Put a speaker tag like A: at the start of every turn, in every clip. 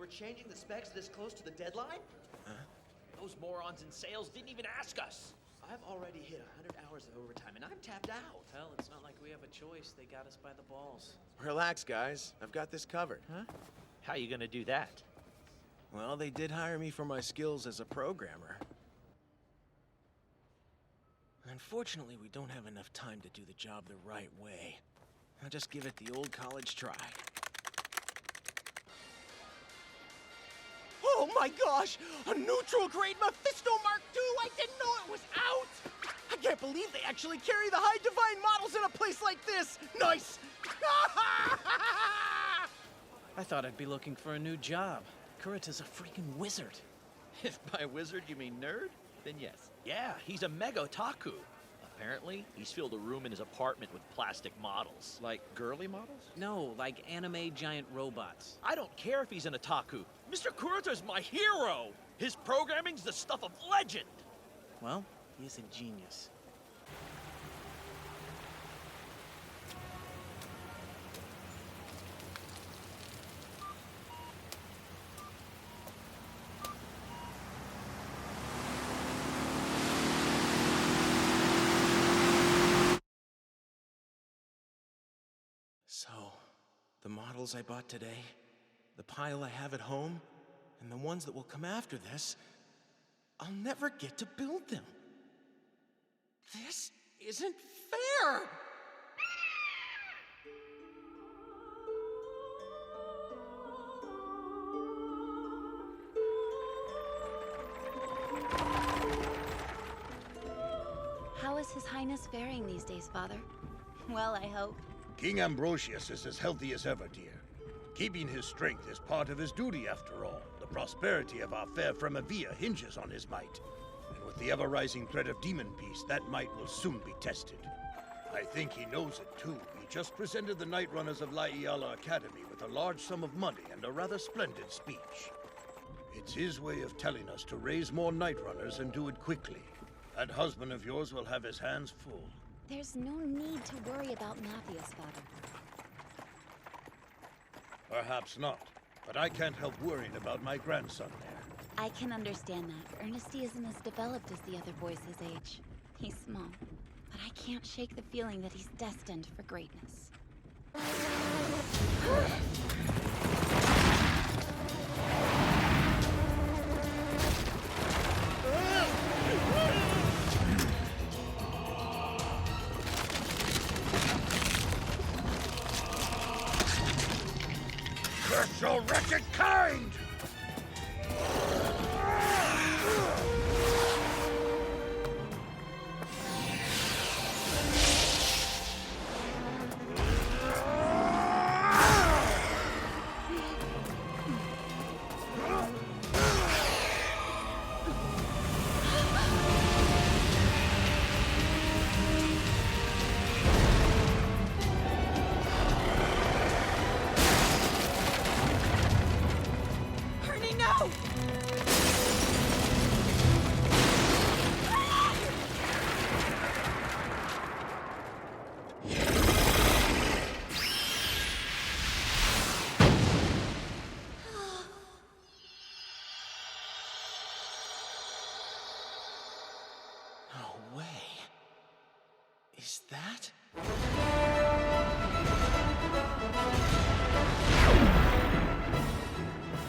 A: We're changing the specs this close to the deadline?
B: Huh?
C: Those morons in sales didn't even ask us.
A: I've already hit 100 hours of overtime, and I'm tapped out.
D: Hell, it's not like we have a choice. They got us by the balls.
B: Relax, guys. I've got this covered.
C: Huh? How you gonna do that?
B: Well, they did hire me for my skills as a programmer. Unfortunately, we don't have enough time to do the job the right way. I'll just give it the old college try. Oh my gosh! A neutral-grade Mephisto Mark II! I didn't know it was out! I can't believe they actually carry the high divine models in a place like this! Nice!
D: I thought I'd be looking for a new job. Kurita's a freaking wizard.
C: If by wizard you mean nerd, then yes. Yeah, he's a mega otaku. Apparently, he's filled a room in his apartment with plastic models.
E: Like girly models?
D: No, like anime giant robots.
C: I don't care if he's an otaku. Mr. Kurita's my hero! His programming's the stuff of legend!
D: Well, he's a genius.
B: So, the models I bought today, the pile I have at home, and the ones that will come after this, I'll never get to build them. This isn't fair!
F: How is His Highness faring these days, Father? Well, I hope.
G: King Ambrosius is as healthy as ever, dear. Keeping his strength is part of his duty, after all. The prosperity of our fair Fremavia hinges on his might. And with the ever-rising threat of demon beasts, that might will soon be tested. I think he knows it, too. He just presented the Night Runners of La Iala Academy with a large sum of money and a rather splendid speech. It's his way of telling us to raise more Night Runners and do it quickly. That husband of yours will have his hands full.
F: There's no need to worry about Matthias, Father.
G: Perhaps not, but I can't help worrying about my grandson there.
F: I can understand that. Ernesty isn't as developed as the other boys his age. He's small, but I can't shake the feeling that he's destined for greatness.
G: Curse your wretched kind!
B: No way. Is that?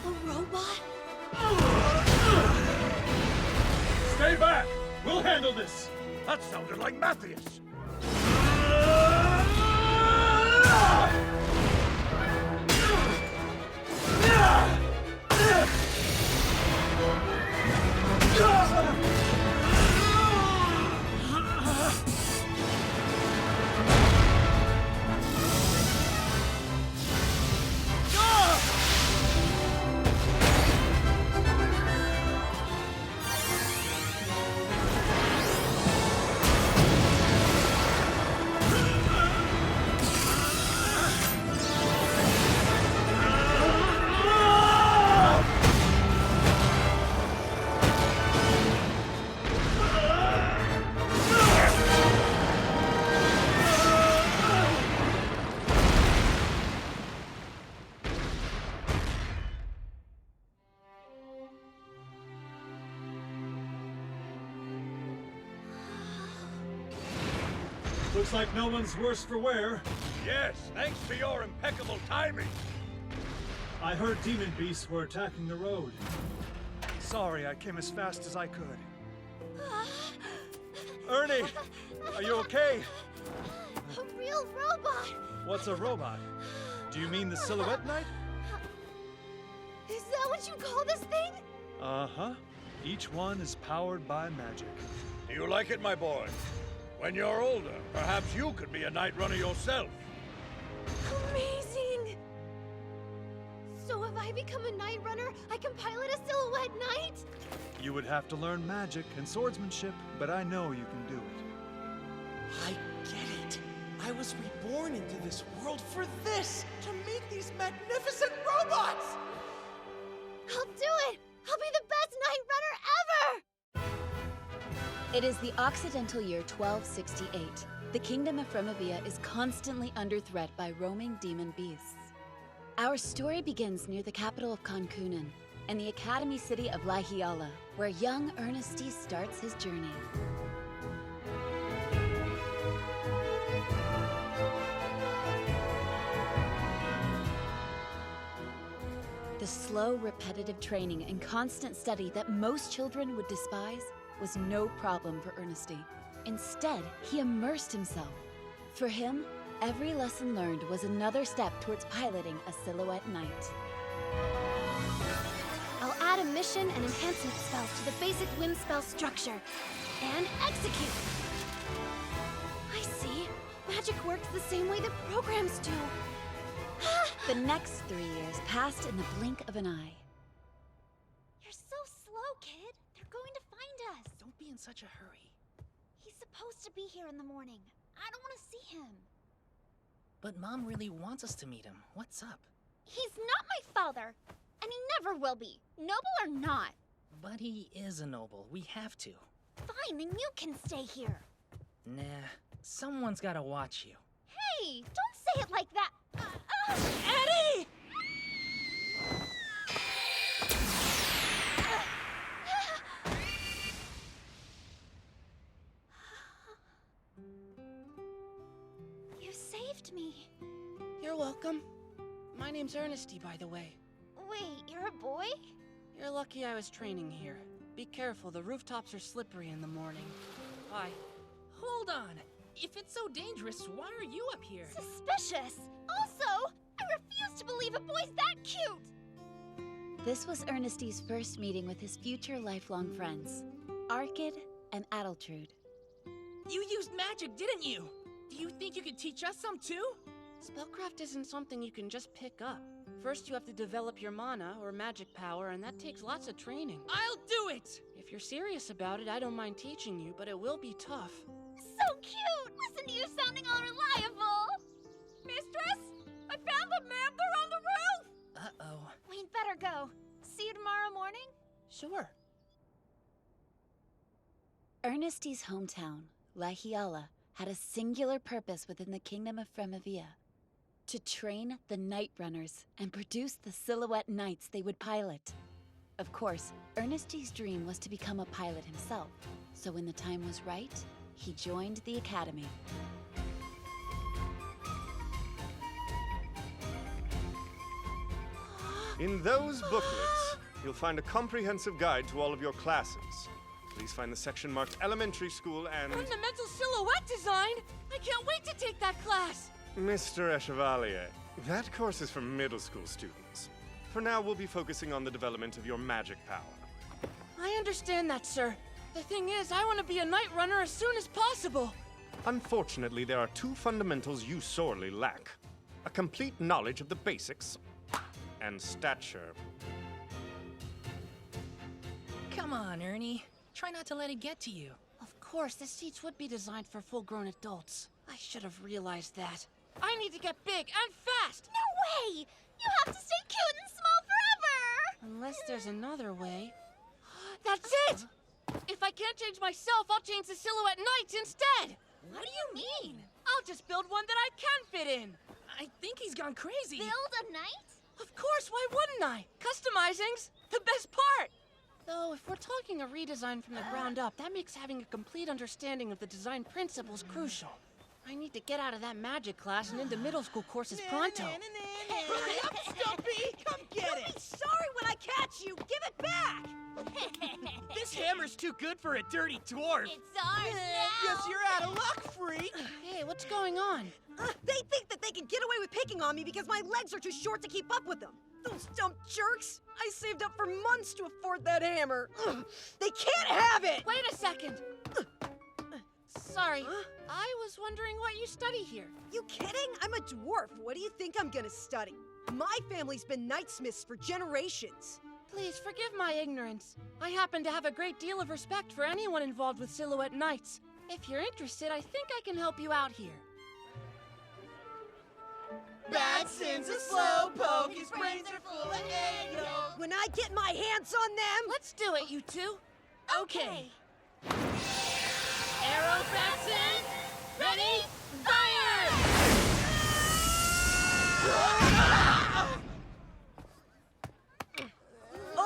F: A robot?
G: Stay back! We'll handle this! That sounded like Matthias!
E: Looks like no one's worse for wear.
G: Yes, thanks to your impeccable timing.
E: I heard demon beasts were attacking the road. Sorry, I came as fast as I could. Ernie, are you okay?
H: A real robot!
E: What's a robot? Do you mean the Silhouette Knight?
H: Is that what you call this thing?
E: Uh-huh. Each one is powered by magic.
G: Do you like it, my boy? When you're older, perhaps you could be a night runner yourself.
H: Amazing! So if I become a night runner, I can pilot a Silhouette Knight?
E: You would have to learn magic and swordsmanship, but I know you can do it.
B: I get it. I was reborn into this world for this, to make these magnificent robots!
H: I'll do it! I'll be the best night runner ever!
F: It is the Occidental year 1268. The kingdom of Fremavia is constantly under threat by roaming demon beasts. Our story begins near the capital of Kankunen, and the academy city of Lahiala, where young Ernesty starts his journey. The slow, repetitive training and constant study that most children would despise was no problem for Ernesty. Instead, he immersed himself. For him, every lesson learned was another step towards piloting a Silhouette Knight.
H: I'll add a mission and enhancement spells to the basic wind spell structure. And execute! I see. Magic works the same way the programs do.
F: The next 3 years passed in the blink of an eye.
H: You're so slow, kid. They're going to find us.
D: Don't be in such a hurry.
H: He's supposed to be here in the morning. I don't want to see him.
D: But Mom really wants us to meet him. What's up?
H: He's not my father. And he never will be. Noble or not.
D: But he is a noble. We have to.
H: Fine, then you can stay here.
D: Nah, someone's gotta watch you.
H: Hey, don't say it like that.
D: Eddie!
H: You saved me.
I: You're welcome. My name's Ernesty, by the way.
H: Wait, you're a boy?
I: You're lucky I was training here. Be careful, the rooftops are slippery in the morning. Bye.
D: Hold on. If it's so dangerous, why are you up here?
H: Suspicious. Also, I refuse to believe a boy's that cute.
F: This was Ernesty's first meeting with his future lifelong friends, Arkid and Adultrude.
D: You used magic, didn't you? Do you think you could teach us some too?
I: Spellcraft isn't something you can just pick up. First you have to develop your mana, or magic power, and that takes lots of training.
D: I'll do it!
I: If you're serious about it, I don't mind teaching you, but it will be tough.
H: So cute! Listen to you sounding all reliable! Mistress? I found the member on the roof!
D: Uh-oh.
H: We'd better go. See you tomorrow morning?
I: Sure.
F: Ernesty's hometown, Lahiala, had a singular purpose within the kingdom of Fremavia: to train the Night Runners and produce the Silhouette Knights they would pilot. Of course, Ernesty's dream was to become a pilot himself, so when the time was right, he joined the academy.
J: In those booklets, you'll find a comprehensive guide to all of your classes. Please find the section marked Elementary School and...
K: Fundamental Silhouette Design? I can't wait to take that class!
J: Mr. Echevalier, that course is for middle school students. For now, we'll be focusing on the development of your magic power.
I: I understand that, sir. The thing is, I want to be a Night Runner as soon as possible.
J: Unfortunately, there are two fundamentals you sorely lack. A complete knowledge of the basics and stature.
D: Come on, Ernie. Try not to let it get to you.
I: Of course, the seats would be designed for full-grown adults. I should have realized that. I need to get big and fast!
H: No way! You have to stay cute and small forever!
I: Unless there's another way. That's it!
K: If I can't change myself, I'll change the Silhouette Knights instead!
H: What do you mean?
K: I'll just build one that I can fit in!
D: I think he's gone crazy.
H: Build a knight?
I: Of course, why wouldn't I?
K: Customizing's the best part!
I: Though, if we're talking a redesign from the ground up, that makes having a complete understanding of the design principles crucial. I need to get out of that magic class and into middle school courses pronto.
K: Hurry up, Stumpy! Come get
L: You'll be sorry when I catch you! Give it back!
K: This hammer's too good for a dirty dwarf.
H: It's ours now!
K: Guess you're out of luck, freak!
I: Hey, what's going on?
L: They think that they can get away with picking on me because my legs are too short to keep up with them. Those dumb jerks! I saved up for months to afford that hammer. Ugh, they can't have it!
I: Wait a second! Sorry, I was wondering what you study here.
L: You kidding? I'm a dwarf. What do you think I'm gonna study? My family's been knightsmiths for generations.
I: Please forgive my ignorance. I happen to have a great deal of respect for anyone involved with Silhouette Knights. If you're interested, I think I can help you out here.
K: Bad Sin's a slowpoke. His brains are full of egg yolk.
L: When I get my hands on them...
I: Let's do it, you two.
K: Okay.
I: Arrow Batson! Ready? Fire!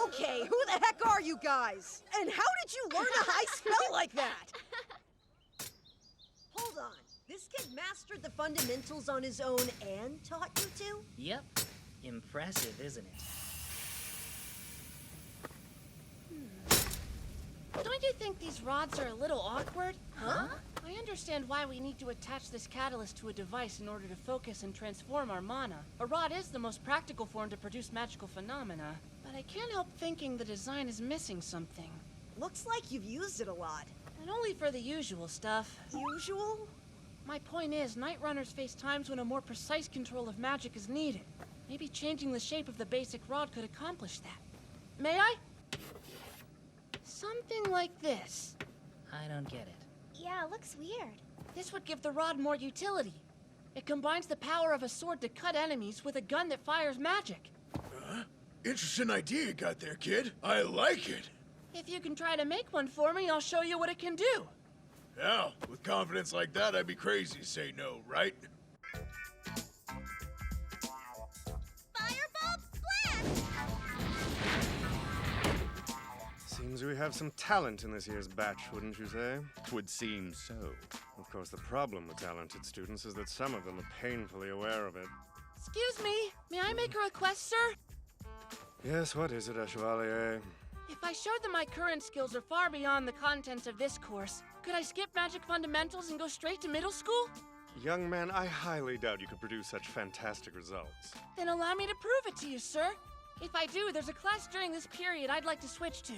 L: Okay, who the heck are you guys? And how did you learn a high spell like that? Hold on. This kid mastered the fundamentals on his own and taught you to?
M: Yep. Impressive, isn't it?
I: Don't you think these rods are a little awkward? Huh? I understand why we need to attach this catalyst to a device in order to focus and transform our mana. A rod is the most practical form to produce magical phenomena, but I can't help thinking the design is missing something.
L: Looks like you've used it a lot.
I: And only for the usual stuff.
L: Usual?
I: My point is, Night Runners face times when a more precise control of magic is needed. Maybe changing the shape of the basic rod could accomplish that. May I? Something like this.
M: I don't get it.
H: Yeah, it looks weird.
I: This would give the rod more utility. It combines the power of a sword to cut enemies with a gun that fires magic.
G: Interesting idea you got there, kid. I like it.
I: If you can try to make one for me, I'll show you what it can do.
G: Yeah, with confidence like that, I'd be crazy to say no, right?
H: Fireball blast!
J: Seems we have some talent in this year's batch, wouldn't you say?
N: Would seem so.
J: Of course, the problem with talented students is that some of them are painfully aware of it.
I: Excuse me, may I make a request, sir?
J: Yes, what is it, Chevalier?
I: If I showed them my current skills are far beyond the contents of this course, could I skip magic fundamentals and go straight to middle school?
J: Young man, I highly doubt you could produce such fantastic results.
I: Then allow me to prove it to you, sir. If I do, there's a class during this period I'd like to switch to.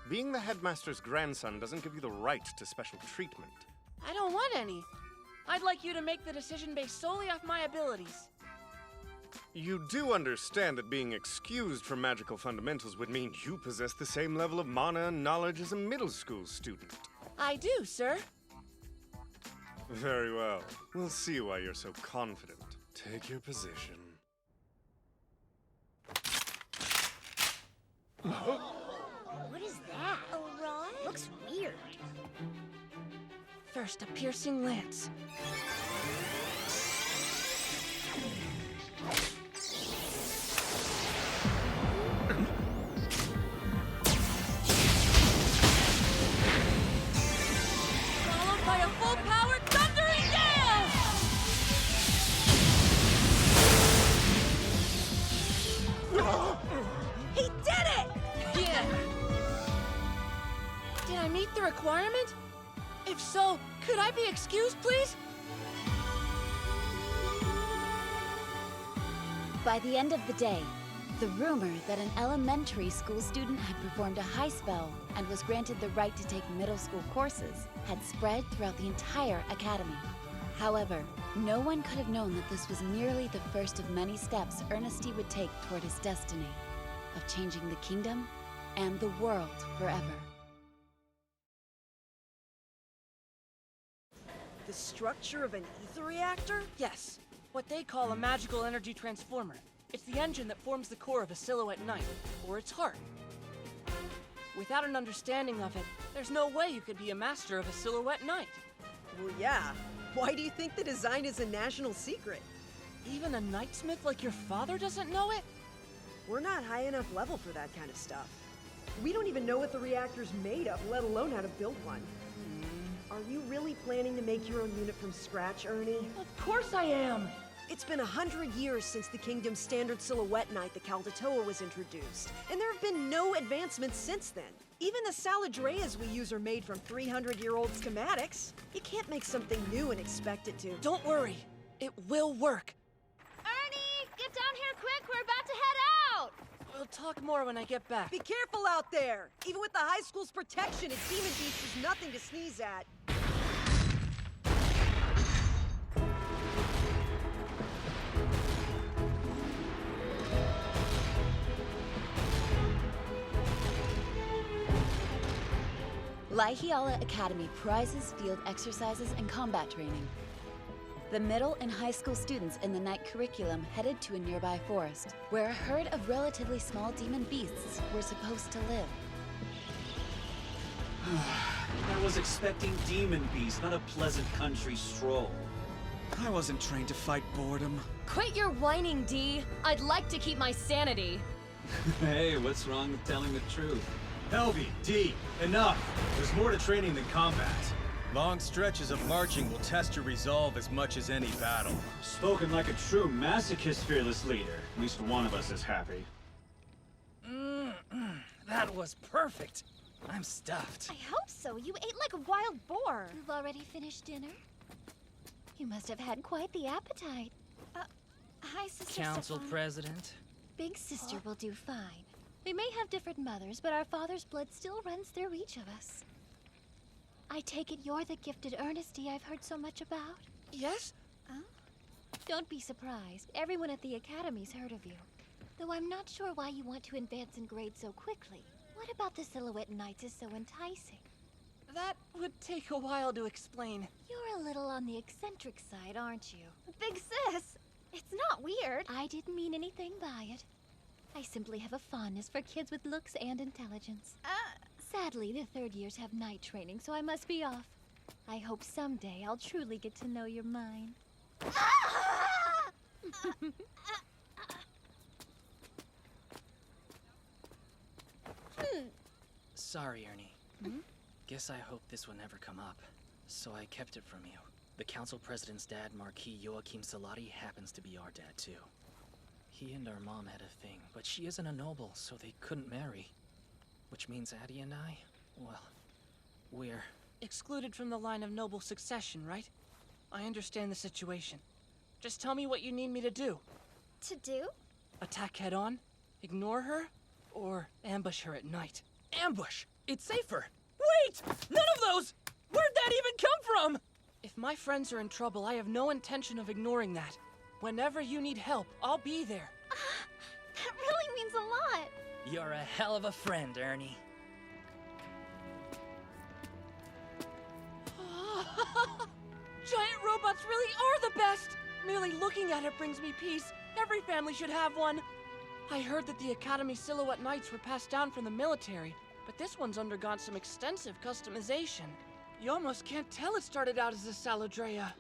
J: Being the headmaster's grandson doesn't give you the right to special treatment.
I: I don't want any. I'd like you to make the decision based solely off my abilities.
J: You do understand that being excused from magical fundamentals would mean you possess the same level of mana and knowledge as a middle school student.
I: I do, sir.
J: Very well. We'll see why you're so confident. Take your position.
H: What is that? A rod? Looks weird.
I: First, a piercing lance. Followed by a full-powered thundering gale!
L: He did it!
I: Yeah. Did I meet the requirement? If so, could I be excused, please?
F: By the end of the day, the rumor that an elementary school student had performed a high spell and was granted the right to take middle school courses had spread throughout the entire academy. However, no one could have known that this was merely the first of many steps Ernesty would take toward his destiny of changing the kingdom and the world forever.
L: The structure of an ether reactor?
I: Yes, what they call a magical energy transformer. It's the engine that forms the core of a Silhouette Knight, or its heart. Without an understanding of it, there's no way you could be a master of a Silhouette Knight.
L: Well, yeah. Why do you think the design is a national secret?
I: Even a knightsmith like your father doesn't know it?
L: We're not high enough level for that kind of stuff. We don't even know what the reactor's made of, let alone how to build one. Are you really planning to make your own unit from scratch, Ernie?
I: Of course I am!
L: It's been 100 years since the Kingdom's standard silhouette knight, the Kaldatoa, was introduced, and there have been no advancements since then. Even the Saladreas we use are made from 300-year-old schematics. You can't make something new and expect it to.
I: Don't worry, it will work.
H: Ernie, get down here quick, we're about to head out!
I: We'll talk more when I get back.
L: Be careful out there! Even with the high school's protection, a demon beast is nothing to sneeze at.
F: Laihiala Academy prizes field exercises and combat training. The middle and high school students in the night curriculum headed to a nearby forest, where a herd of relatively small demon beasts were supposed to live.
N: I was expecting demon beasts, not a pleasant country stroll.
O: I wasn't trained to fight boredom.
P: Quit your whining, Dee. I'd like to keep my sanity.
N: Hey, what's wrong with telling the truth?
Q: Helvy, D, enough! There's more to training than combat.
B: Long stretches of marching will test your resolve as much as any battle.
N: Spoken like a true masochist fearless leader. At least one of us is happy.
D: That was perfect. I'm stuffed.
H: I hope so. You ate like a wild boar. You've already finished dinner? You must have had quite the appetite. Hi, Sister
D: Council
H: Stefan.
D: President.
H: Big Sister will do fine. We may have different mothers, but our father's blood still runs through each of us. I take it you're the gifted Ernesty I've heard so much about?
I: Yes?
H: Don't be surprised. Everyone at the Academy's heard of you. Though I'm not sure why you want to advance in grade so quickly. What about the Silhouette Knights is so enticing?
I: That would take a while to explain.
H: You're a little on the eccentric side, aren't you? Big Sis! It's not weird. I didn't mean anything by it. I simply have a fondness for kids with looks and intelligence. Sadly, the third years have night training, so I must be off. I hope someday I'll truly get to know you're mine.
D: Sorry, Ernie. Guess I hope this will never come up. So I kept it from you. The council president's dad, Marquis Joachim Salati, happens to be our dad, too. He and our mom had a thing, but she isn't a noble, so they couldn't marry. Which means Addie and I, well, we're...
I: Excluded from the line of noble succession, right? I understand the situation. Just tell me what you need me to do.
H: To do?
I: Attack head on? Ignore her? Or ambush her at night?
D: Ambush! It's safer! Wait! None of those! Where'd that even come from?
I: If my friends are in trouble, I have no intention of ignoring that. Whenever you need help, I'll be there.
H: That really means a lot.
D: You're a hell of a friend, Ernie.
I: Giant robots really are the best! Merely looking at it brings me peace. Every family should have one. I heard that the Academy Silhouette Knights were passed down from the military, but this one's undergone some extensive customization. You almost can't tell it started out as a Saladrea.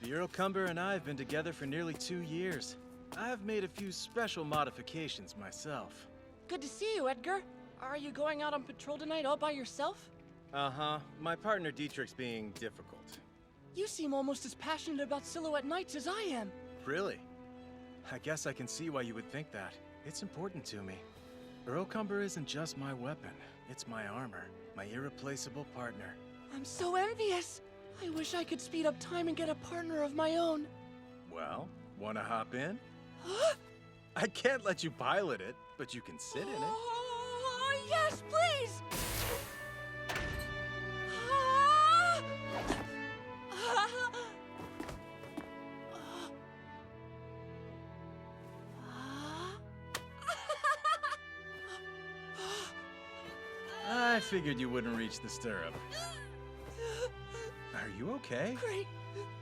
B: The Eurocumber and I have been together for nearly 2 years. I've made a few special modifications myself.
I: Good to see you, Edgar. Are you going out on patrol tonight all by yourself?
B: Uh-huh. My partner Dietrich's being difficult.
I: You seem almost as passionate about Silhouette Knights as I am.
B: Really? I guess I can see why you would think that. It's important to me. Eurocumber isn't just my weapon. It's my armor. My irreplaceable partner.
I: I'm so envious. I wish I could speed up time and get a partner of my own.
B: Well, wanna hop in?
I: Huh?
B: I can't let you pilot it, but you can sit in it.
I: Oh, yes, please!
B: I figured you wouldn't reach the stirrup. Are you okay?
I: Great.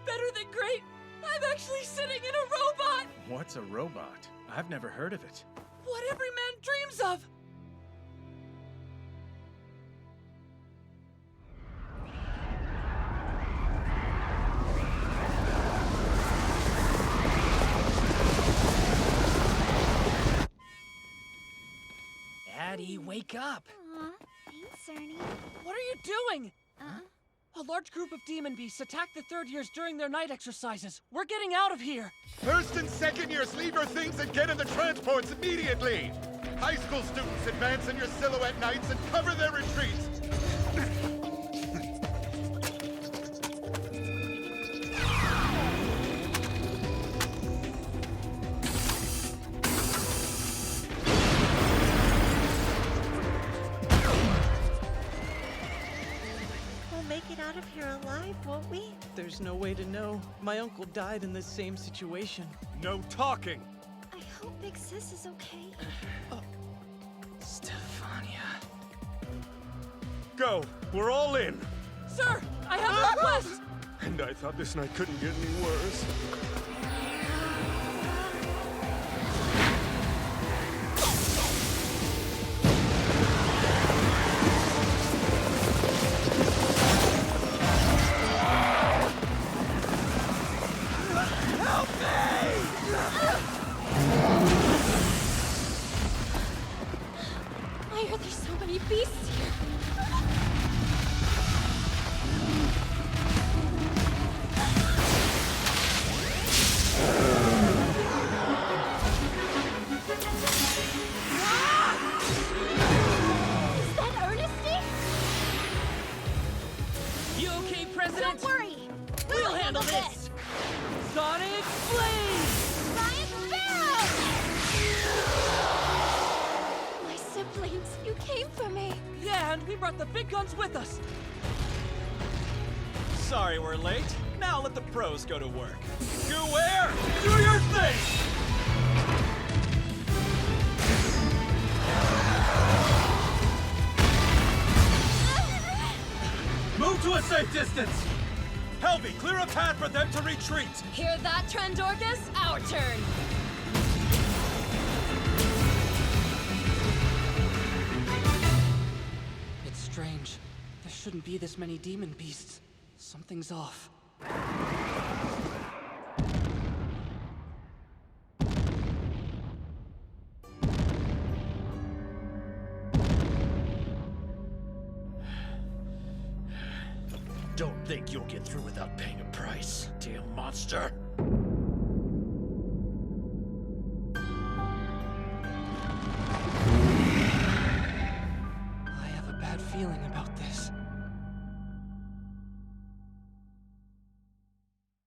I: Better than great. I'm actually sitting in a robot!
B: What's a robot? I've never heard of it.
I: What every man dreams of!
D: Addie, wake up!
H: Aw, thanks, Ernie.
I: What are you doing? A large group of demon beasts attacked the third years during their night exercises. We're getting out of here.
R: First and second years, leave your things and get in the transports immediately. High school students, advance in your silhouette nights and cover their retreats.
K: We'll make it out of here alive, won't we?
S: There's no way to know. My uncle died in the same situation.
J: No talking!
H: I hope Big Sis is okay.
D: Stefania.
J: Go! We're all in!
I: Sir, I have a request!
J: And I thought this night couldn't get any worse.
P: Why are there so many beasts here?
H: Is that Ernestine?
I: You okay, President?
H: Don't worry.
I: We'll handle this. Sonic Flame!
H: Ryan Barrow! My siblings, you came for me.
I: Yeah, and we brought the big guns with us.
Q: Sorry we're late. Now let the pros go to work. Go where? Do your thing! Move to a safe distance! Helby, clear a path for them to retreat!
P: Hear that, Trendorcus? Our turn!
I: It's strange. There shouldn't be this many demon beasts. Something's off.
C: Don't think you'll get through without paying a price, damn monster.
I: I have a bad feeling about this.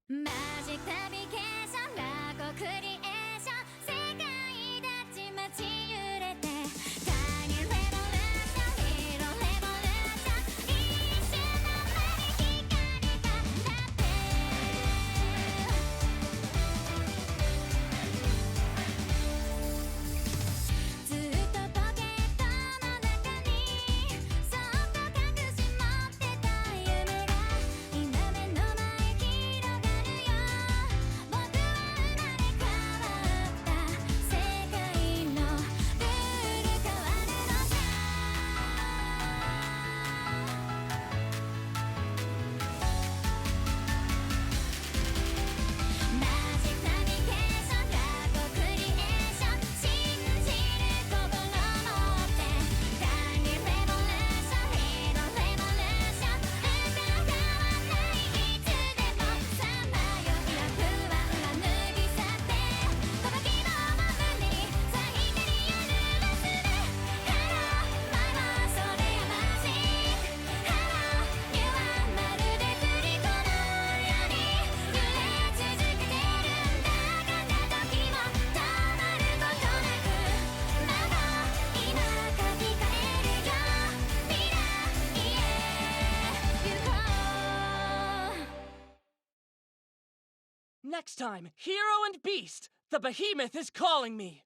H: Magic navigation, ラゴクリエーション、世界立ち街揺れて、Tiny Revolution, Little Revolution、一瞬の間に光が立って、ずっとポケットの中にそっと隠し持ってた夢が今目の前広がるよ。僕は生まれ変わった世界のルール変わるのさ。マジックナビゲーション、ラゴクリエーション、信じる心持って、Tiny Revolution, Little Revolution、疑わないいつでもさまよいは不安は脱ぎ去って、この希望を胸に最下にある忘れ、Hello, my love, それはマジック、Hello, you are まるで振り子のように揺れ続けてるんだが、時も止まることなく、まだ今書き換えるよ、未来へ行こう。
I: Next time, Hero and Beast! The behemoth is calling me!